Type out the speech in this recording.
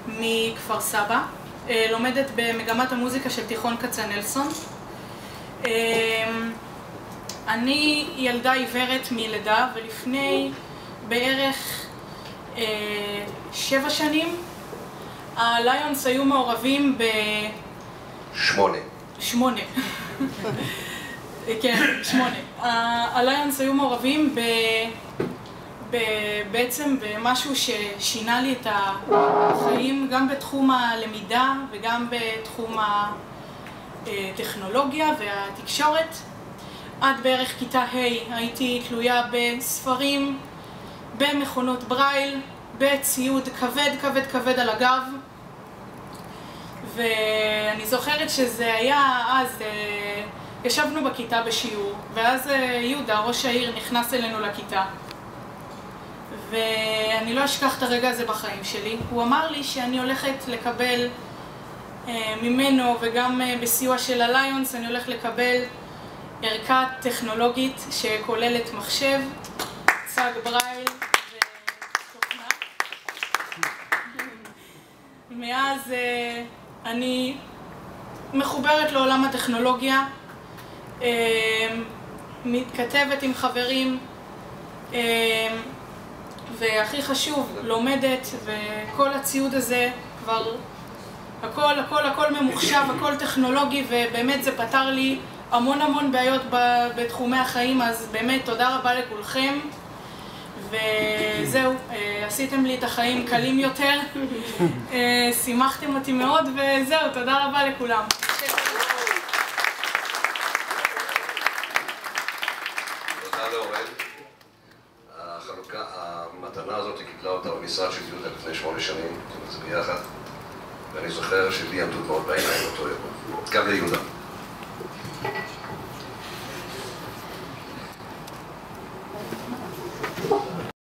מכפר סבא, לומדת במגמת המוזיקה של תיכון כצנלסון. אני ילדה עיוורת מלידה, ולפני בערך 7 שנים הליונס היו מעורבים שמונה. כן, 8. הליונס היו מעורבים בעצם במשהו ששינה לי את החיים, גם בתחום הלמידה וגם בתחום הטכנולוגיה והתקשורת. עד בערך כיתה ה' הייתי תלויה בספרים, במכונות ברייל, בציוד כבד על הגב. ואני זוכרת שזה היה אז, ישבנו בכיתה בשיעור, ואז יהודה, ראש העיר, נכנס אלינו לכיתה. ואני לא אשכח את הרגע הזה בחיים שלי. הוא אמר לי שאני הולכת לקבל ממנו, וגם בסיוע של הליונס, אני הולכת לקבל ערכה טכנולוגית שכוללת מחשב, צג ברייל ותוכנה. מאז אני מחוברת לעולם הטכנולוגיה, מתכתבת עם חברים, והכי חשוב, לומדת, וכל הציוד הזה כבר, הכל ממוחשב, הכל טכנולוגי, ובאמת זה פתר לי המון בעיות בתחומי החיים. אז באמת תודה רבה לכולכם, וזהו, עשיתם לי את החיים קלים יותר, שימחתם אותי מאוד, וזהו, תודה רבה לכולם. תודה לאורן. המתנה הזאת קיבלה אותה במשרד של יהודה לפני 8 שנים, זה ביחד, ואני זוכר שלי עמדו מאוד בעיניים אותו יום, גם ליהודה.